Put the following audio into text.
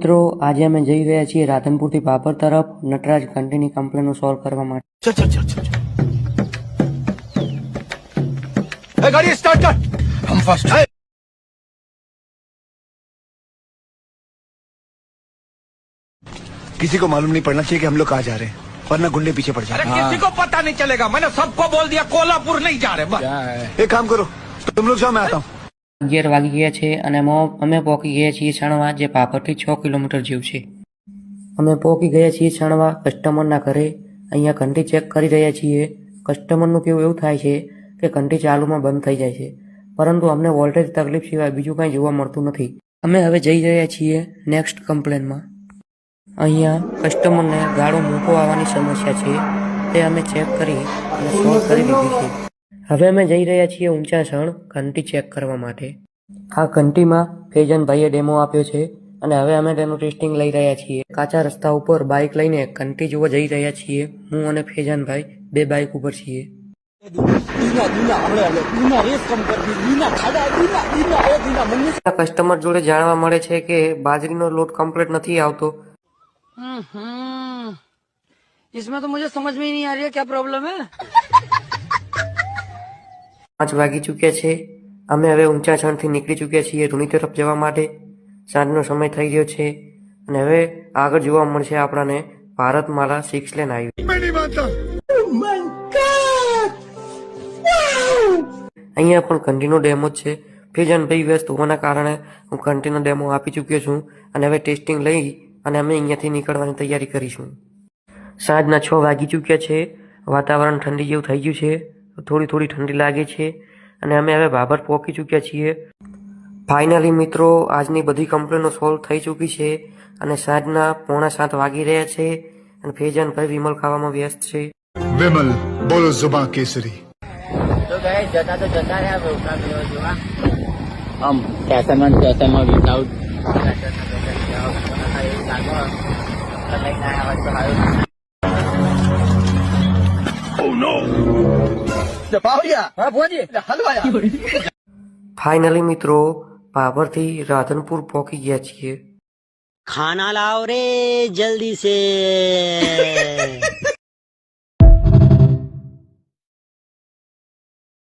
મિત્રો આજે અમે જઈ રહ્યા છીએ રાધનપુરથી બાબર તરફ નટરાજ ઘંટીની કમ્પ્લેનો સોલ્વ કરવા માટે। चल चल चल चल गाड़ी स्टार्ट कर। हम फर्स्ट है। किसी को मालूम नहीं पड़ना चाहिए कि हम लोग कहाँ जा रहे हैं, वरना गुंडे पीछे पड़ जाते हैं। किसी को पता नहीं चलेगा। मैंने सबको बोल दिया कोल्हापुर नहीं जा रहे बस। एक काम करो, तुम लोग जाओ, मैं आता हूँ। 11 વાગી ગયા છે અને અમે પહોંચી ગયા છીએ છણવા, જે બાબરથી 6 કિલોમીટર જેવું છે। અમે પહોંચી ગયા છીએ છણવા કસ્ટમરના ઘરે। અહીંયા ઘંટી ચેક કરી રહ્યા છીએ। કસ્ટમરનું કેવું એવું થાય છે કે ઘંટી ચાલુમાં બંધ થઈ જાય છે, પરંતુ અમને વોલ્ટેજ તકલીફ સિવાય બીજું કંઈ જોવા મળતું નથી। અમે હવે જઈ રહ્યા છીએ નેક્સ્ટ કમ્પ્લેનમાં। અહીંયા કસ્ટમરને ગાળો મૂકો આવવાની સમસ્યા છે, તે અમે ચેક કરી અને સોલ્વ કરી દીધી છે। હવે અમે જઈ રહ્યા છીએ ઊંચા શણ ઘંટી ચેક કરવા માટે। આ ઘંટીમાં ફેજનભાઈએ ડેમો આપ્યો છે અને હવે અમે તેનું ટેસ્ટિંગ લઈ રહ્યા છીએ। કાચા રસ્તા ઉપર બાઇક લઈને ઘંટી જોવા જઈ રહ્યા છીએ। હું અને ફેજનભાઈ બે બાઇક ઉપર છીએ। કસ્ટમર જોડે જાણવા મળે છે કે બાજરીનો લોટ કમ્પ્લીટ નથી આવતો। इसमें तो मुझे समझ में ही नहीं आ रही है क्या प्रॉब्लम है। 5 વાગી ચૂક્યા છે। અમે હવે ઊંચા શણથી નીકળી ચૂક્યા છીએ રૂની તરફ જવા માટે। સાંજનો સમય થઈ ગયો છે અને હવે આગળ જોવા મળશે આપણને ભારતમાલા 6 લેન હાઈવે। અહીંયા પણ ઘંટીનો ડેમો જ છે। ફેજનભાઈ વ્યસ્ત હોવાના કારણે હું ઘંટીનો ડેમો આપી ચૂક્યો છું અને હવે ટેસ્ટિંગ લઈ અને અમે અહીંયાથી નીકળવાની તૈયારી કરીશું। સાંજના 6 વાગી ચૂક્યા છે। વાતાવરણ ઠંડી જેવું થઈ ગયું છે, થોડી થોડી ઠંડી લાગે છે અને અમે હવે બાબર પહોંચી ચૂક્યા છીએ। ફાઇનલી મિત્રો આજની બધી કમ્પ્લેનો સોલ્વ થઈ ચૂકી છે અને સાંજના 6:45 વાગી રહ્યા છે અને ફેજનભાઈ વિમલ ખાવામાં વ્યસ્ત છે। विमल बोलो जुबान केसरी। तो गए जता तो जता है अब उसका भी हो जुआ हम कैसे में विदाउट ફાઇનલી મિત્રો બાબરથી રાધનપુર પહોંચી ગયા છીએ। खाना लाओ रे जल्दी से।